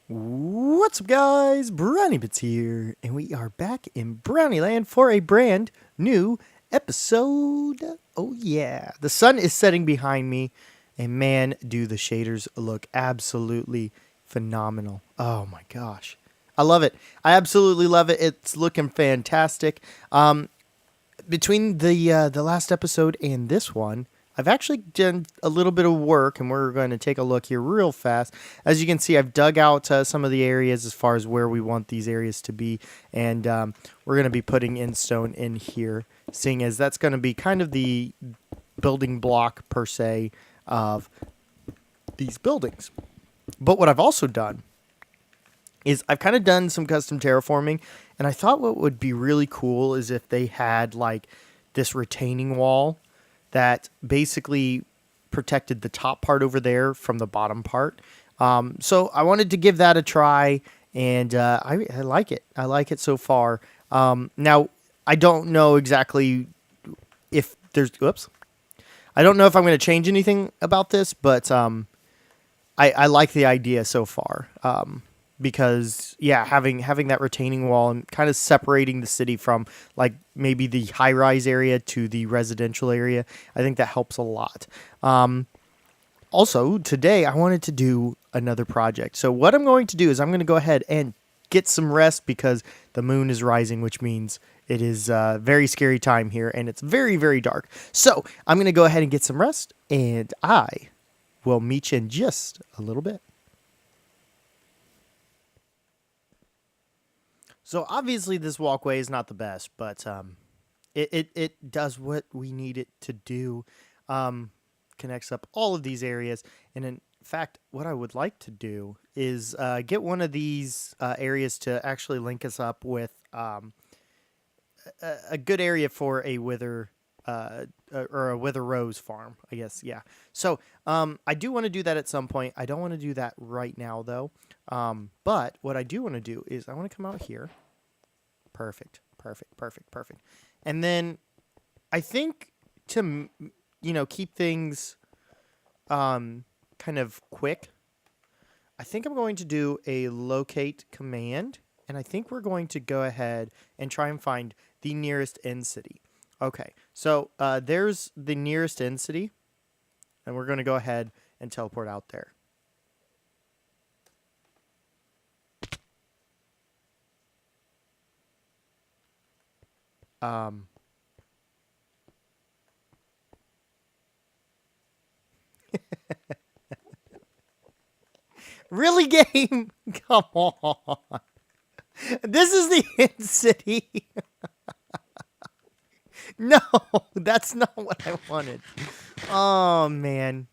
What's up, guys? BrownieBits here, and we are back in BrownieLand for a brand new episode. Oh yeah, the sun is setting behind me, and man, do the shaders look absolutely phenomenal. Oh my gosh, I love it. I absolutely love it. It's looking fantastic. Between the last episode and this one, I've actually done a little bit of work, and we're going to take a look here real fast. As you can see, I've dug out some of the areas as far as where we want these areas to be, and we're going to be putting in stone in here, seeing as that's going to be kind of the building block, per se, of these buildings. But what I've also done is I've kind of done some custom terraforming, and I thought what would be really cool is if they had like this retaining wall that basically protected the top part over there from the bottom part. So I wanted to give that a try, and I like it. I like it so far. Now, I don't know exactly if there's... Whoops. I don't know if I'm going to change anything about this, but I like the idea so far. Because having that retaining wall and kind of separating the city from like maybe the high rise area to the residential area, I think that helps a lot. Also, today I wanted to do another project. So what I'm going to do is I'm going to go ahead and get some rest because the moon is rising, which means it is a very scary time here and it's very, very dark. So I'm going to go ahead and get some rest, and I will meet you in just a little bit. So obviously this walkway is not the best, but it does what we need it to do. Connects up all of these areas, and in fact, what I would like to do is get one of these areas to actually link us up with a good area for a wither or a wither rose farm, I guess. Yeah. So I do want to do that at some point. I don't want to do that right now though. But what I do want to do is I want to come out here. Perfect. And then I think to, keep things kind of quick, I think I'm going to do a locate command, and I think we're going to go ahead and try and find the nearest end city. Okay, so there's the nearest end city, and we're going to go ahead and teleport out there. Really, game? Come on. This is the end city. No, that's not what I wanted. Oh, man.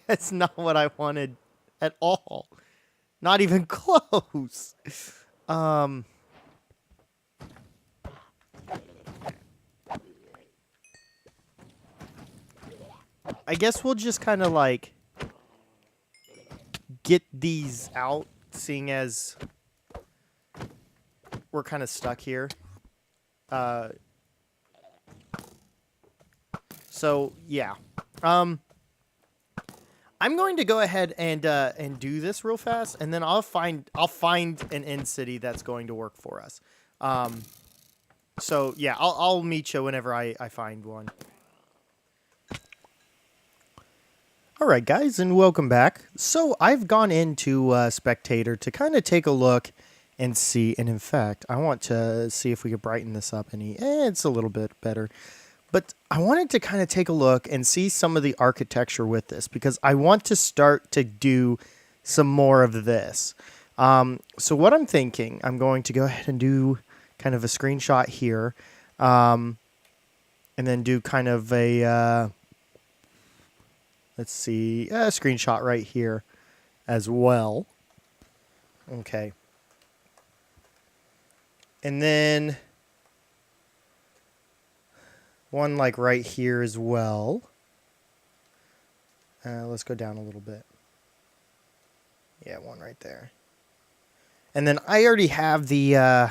That's not what I wanted at all. Not even close. I guess we'll just kind of like get these out, seeing as we're kind of stuck here. So yeah, I'm going to go ahead and do this real fast, and then I'll find an end city that's going to work for us. So yeah, I'll meet you whenever I find one. Alright guys, and welcome back. So I've gone into Spectator to kind of take a look and see, and in fact, I want to see if we could brighten this up any. It's a little bit better. But I wanted to kind of take a look and see some of the architecture with this, because I want to start to do some more of this. So what I'm thinking, I'm going to go ahead and do kind of a screenshot here, and then do kind of a... let's see, a screenshot right here as well. Okay. And then one like right here as well. Let's go down a little bit. Yeah, one right there. And then I already have the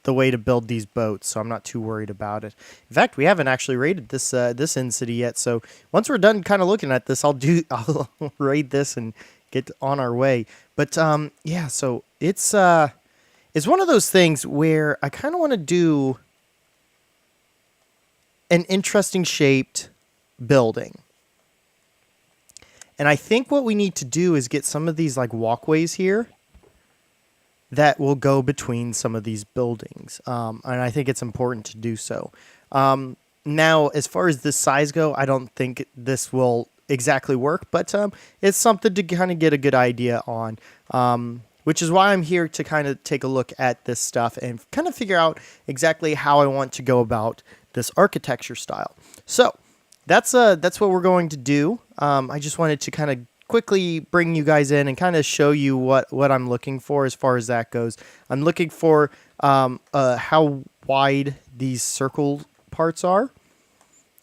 way to build these boats, so I'm not too worried about it. In fact, we haven't actually raided this this end city yet, so once we're done kind of looking at this, I'll raid this and get on our way. But yeah, so it's one of those things where I kind of want to do an interesting shaped building. And I think what we need to do is get some of these like walkways here that will go between some of these buildings. And I think it's important to do so. Now, as far as this size go, I don't think this will exactly work, but it's something to kind of get a good idea on, which is why I'm here to kind of take a look at this stuff and kind of figure out exactly how I want to go about this architecture style. So that's what we're going to do. I just wanted to kind of quickly bring you guys in and kind of show you what I'm looking for as far as that goes. I'm looking for how wide these circle parts are.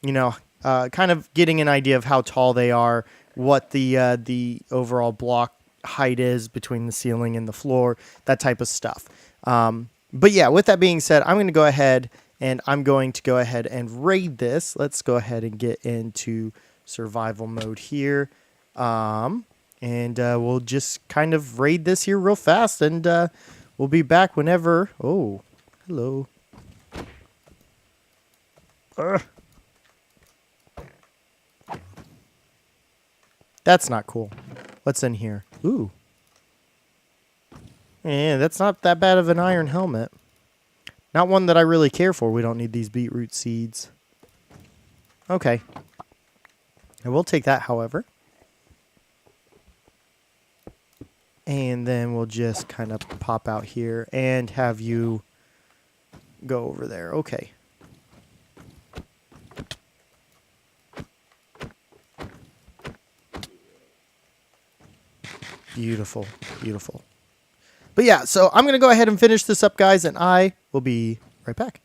You know, kind of getting an idea of how tall they are, what the overall block height is between the ceiling and the floor, that type of stuff. But yeah, with that being said, I'm going to go ahead and raid this. Let's go ahead and get into survival mode here. And we'll just kind of raid this here real fast, and we'll be back whenever. Oh, hello. That's not cool. What's in here? Ooh. Yeah, that's not that bad of an iron helmet. Not one that I really care for. We don't need these beetroot seeds. Okay. I will take that, however. And then we'll just kind of pop out here and have you go over there. Okay. Beautiful, beautiful. But yeah, so I'm going to go ahead and finish this up, guys, and I will be right back.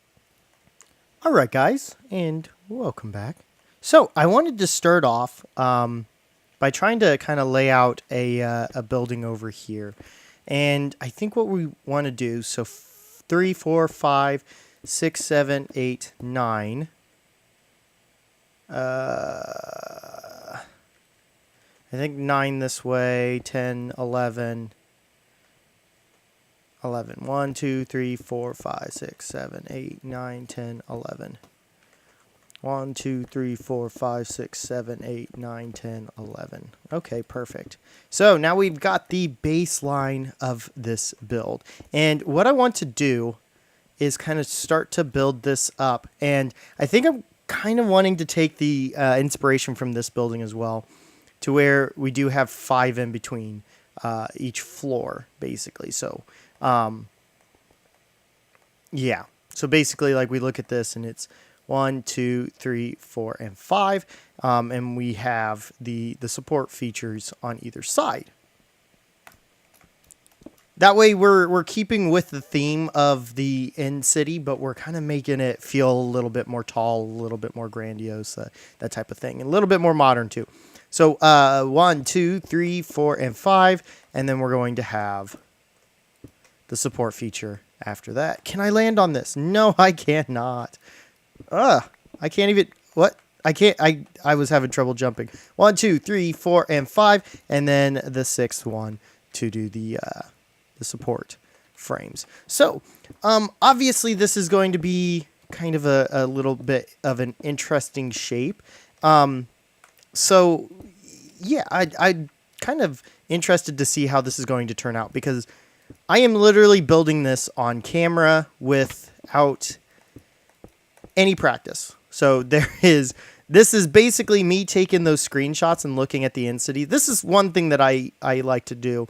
All right, guys, and welcome back. So I wanted to start off by trying to kind of lay out a building over here. And I think what we want to do, so 3, 4, 5, 6, 7, 8, 9. I think 9 this way, 10, 11. 11. 1, 2, 3, 4, 5, 6, 7, 8, 9, 10, 11. 1, 2, 3, 4, 5, 6, 7, 8, 9, 10, 11. Okay, perfect. So now we've got the baseline of this build. And what I want to do is kind of start to build this up. And I think I'm kind of wanting to take the inspiration from this building as well, to where we do have 5 in between each floor, basically. So, yeah. So basically, like, we look at this and it's 1, 2, 3, 4, and 5. And we have the support features on either side. That way we're keeping with the theme of the end city, but we're kind of making it feel a little bit more tall, a little bit more grandiose, that type of thing. And a little bit more modern too. So 1, 2, 3, 4, and 5. And then we're going to have the support feature after that. Can I land on this? No, I cannot. I can't even... What? I can't... I was having trouble jumping. 1, 2, 3, 4, and 5. And then the 6th one to do the support frames. So, obviously this is going to be kind of a little bit of an interesting shape. So, yeah, I'm kind of interested to see how this is going to turn out, because I am literally building this on camera without any practice. So this is basically me taking those screenshots and looking at the end city. This is one thing that I like to do.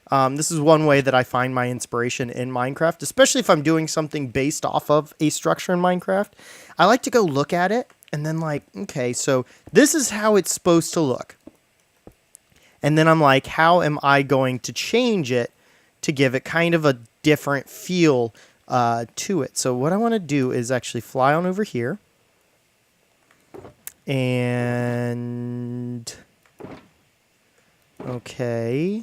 This is one way that I find my inspiration in Minecraft, especially if I'm doing something based off of a structure in Minecraft. I like to go look at it and then, like, okay, so this is how it's supposed to look. And then I'm like, how am I going to change it to give it kind of a different feel to it? So what I want to do is actually fly on over here. And... okay...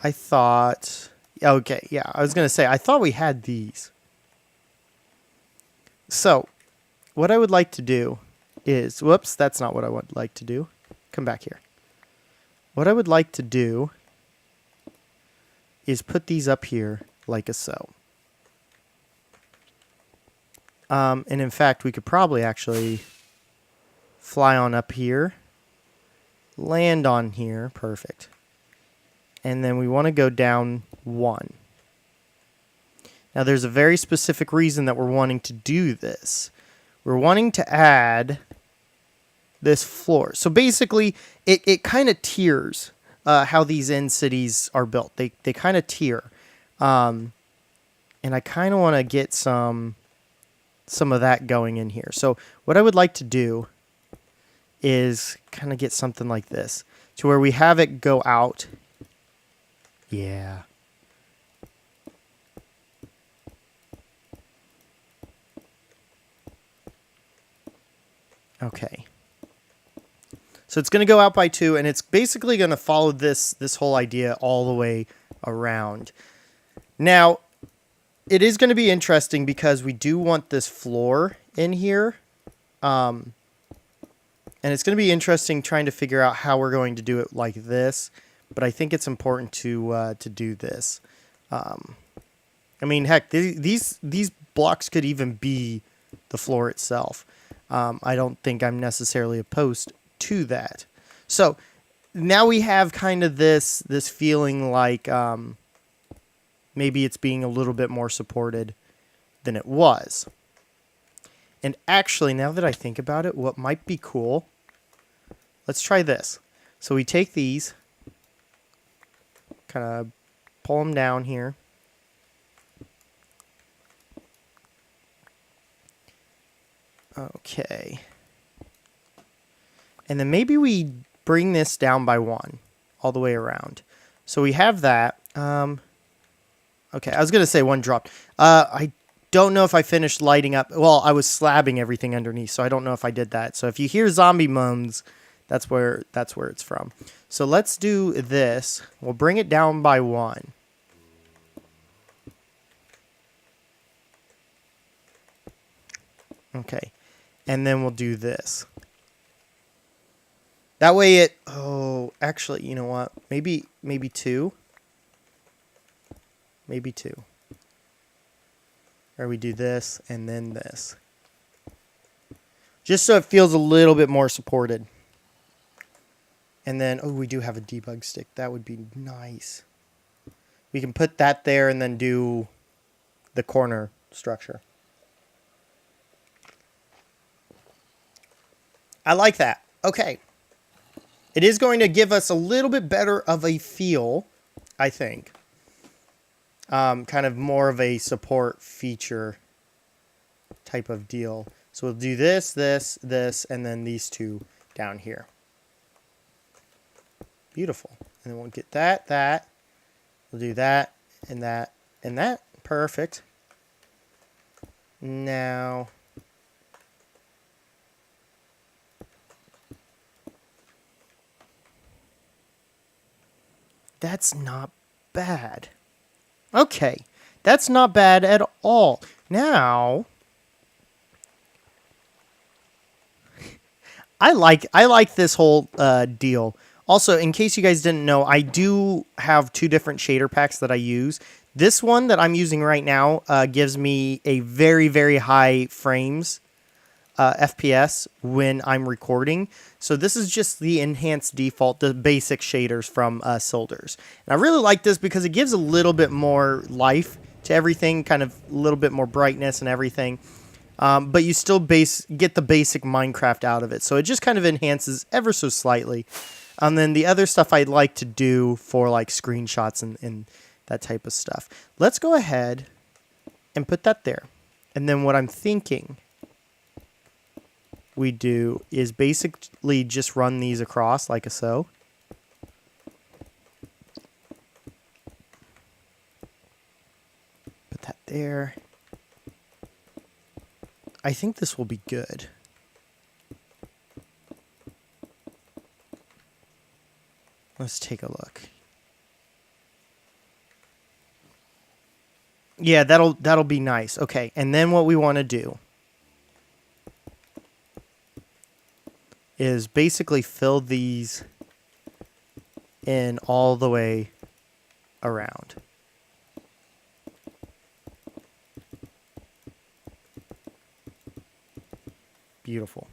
I thought... okay, yeah, I was going to say, I thought we had these. So, what I would like to do is... whoops, that's not what I would like to do. Come back here. What I would like to do is put these up here like so. And in fact, we could probably actually fly on up here, land on here, perfect. And then we want to go down 1. Now there's a very specific reason that we're wanting to do this. We're wanting to add this floor. So basically, it kind of tiers how these end cities are built. They kind of tier. And I kind of want to get some of that going in here. So what I would like to do is kind of get something like this to where we have it go out. Yeah. Okay. So it's going to go out by 2, and it's basically going to follow this whole idea all the way around. Now, it is going to be interesting because we do want this floor in here. And it's going to be interesting trying to figure out how we're going to do it like this. But I think it's important to do this. I mean, heck, these blocks could even be the floor itself. I don't think I'm necessarily opposed to that. So now we have kind of this feeling like maybe it's being a little bit more supported than it was. And actually, now that I think about it, what might be cool, let's try this. So we take these, kind of pull them down here. Okay. And then maybe we bring this down by 1 all the way around. So we have that. Okay, I was going to say 1 dropped. I don't know if I finished lighting up. Well, I was slabbing everything underneath, so I don't know if I did that. So if you hear zombie moans, that's where it's from. So let's do this. We'll bring it down by 1. Okay. And then we'll do this. That way it... Oh, actually, you know what? Maybe 2. Maybe 2. Or we do this and then this. Just so it feels a little bit more supported. And then, oh, we do have a debug stick. That would be nice. We can put that there and then do the corner structure. I like that. Okay. It is going to give us a little bit better of a feel, I think. Kind of more of a support feature type of deal. So we'll do this, this, this, and then these 2 down here. Beautiful. And then we'll get that. We'll do that, and that, and that. Perfect. Now... That's not bad. Okay. That's not bad at all. Now... I like this whole deal. Also, in case you guys didn't know, I do have 2 different shader packs that I use. This one that I'm using right now gives me a very, very high frames FPS when I'm recording. So this is just the enhanced default, the basic shaders from Solders. And I really like this because it gives a little bit more life to everything, kind of a little bit more brightness and everything. But you still get the basic Minecraft out of it. So it just kind of enhances ever so slightly. And then the other stuff I'd like to do for like screenshots and that type of stuff. Let's go ahead and put that there. And then what I'm thinking we do is basically just run these across like so. Put that there. I think this will be good. Let's take a look. Yeah, that'll be nice. Okay, and then what we want to do is basically fill these in all the way around. Beautiful.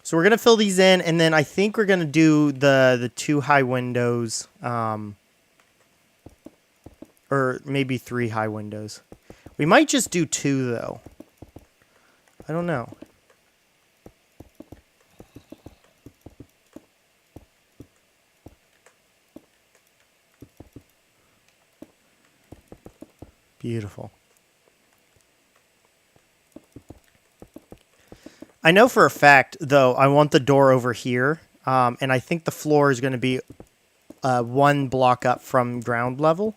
So we're going to fill these in, and then I think we're going to do the 2 high windows, or maybe 3 high windows. We might just do 2, though. I don't know. Beautiful. I know for a fact, though, I want the door over here, and I think the floor is going to be 1 block up from ground level,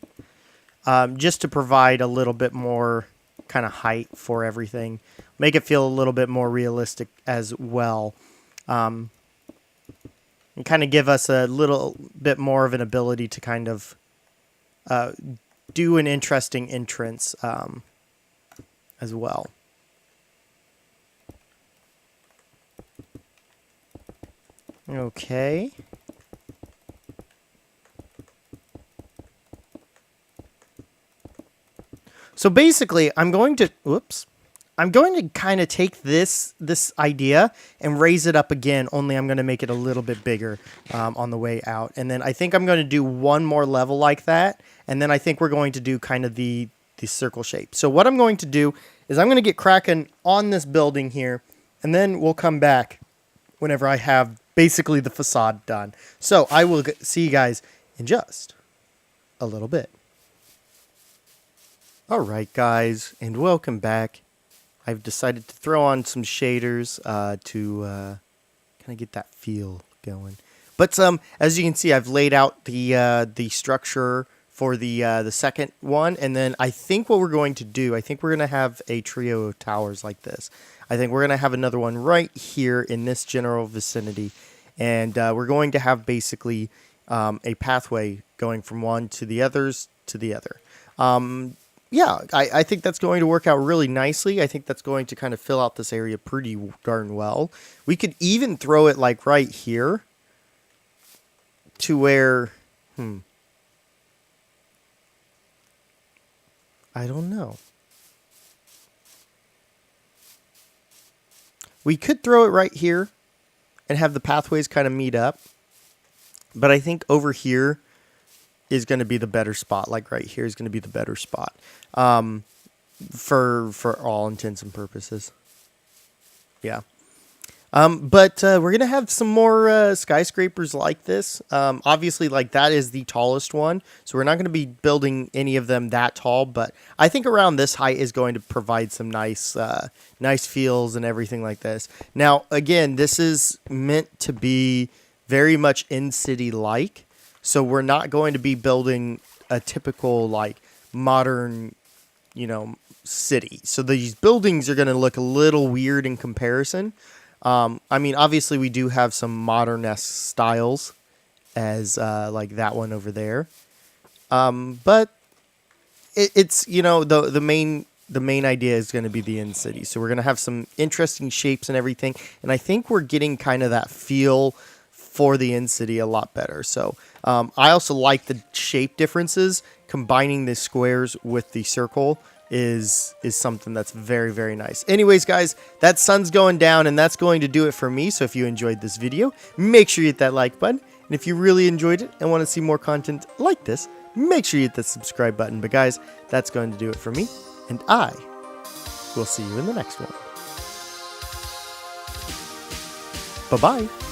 just to provide a little bit more kind of height for everything. Make it feel a little bit more realistic as well. And kind of give us a little bit more of an ability to kind of do an interesting entrance as well. Okay. So basically, I'm going to kind of take this idea and raise it up again, only I'm going to make it a little bit bigger on the way out. And then I think I'm going to do 1 more level like that, and then I think we're going to do kind of the circle shape. So what I'm going to do is I'm going to get cracking on this building here, and then we'll come back whenever I have basically the facade done. So I will see you guys in just a little bit. All right, guys, and welcome back. I've decided to throw on some shaders to kind of get that feel going. But as you can see, I've laid out the structure for the second one, and then I think what we're going to do, I think we're going to have a trio of towers like this. I think we're going to have another one right here in this general vicinity, and we're going to have basically a pathway going from one to the others to the other. Yeah, I think that's going to work out really nicely. I think that's going to kind of fill out this area pretty darn well. We could even throw it like right here to where, I don't know. We could throw it right here and have the pathways kind of meet up. But I think over here is going to be the better spot. Like right here is going to be the better spot for all intents and purposes. Yeah. But we're going to have some more skyscrapers like this. Obviously, like that is the tallest one. So we're not going to be building any of them that tall. But I think around this height is going to provide some nice feels and everything like this. Now, again, this is meant to be very much in-city-like. So we're not going to be building a typical, like, modern, city. So these buildings are going to look a little weird in comparison. I mean, obviously we do have some modern-esque styles as like that one over there. But it's, the main idea is going to be the in-city. So we're going to have some interesting shapes and everything. And I think we're getting kind of that feel for the in-city a lot better. So I also like the shape differences. Combining the squares with the circle is something that's very, very nice. Anyways, guys, that sun's going down, and that's going to do it for me. So if you enjoyed this video, make sure you hit that like button. And if you really enjoyed it and want to see more content like this, make sure you hit the subscribe button. But guys, that's going to do it for me, and I will see you in the next one. Bye-bye.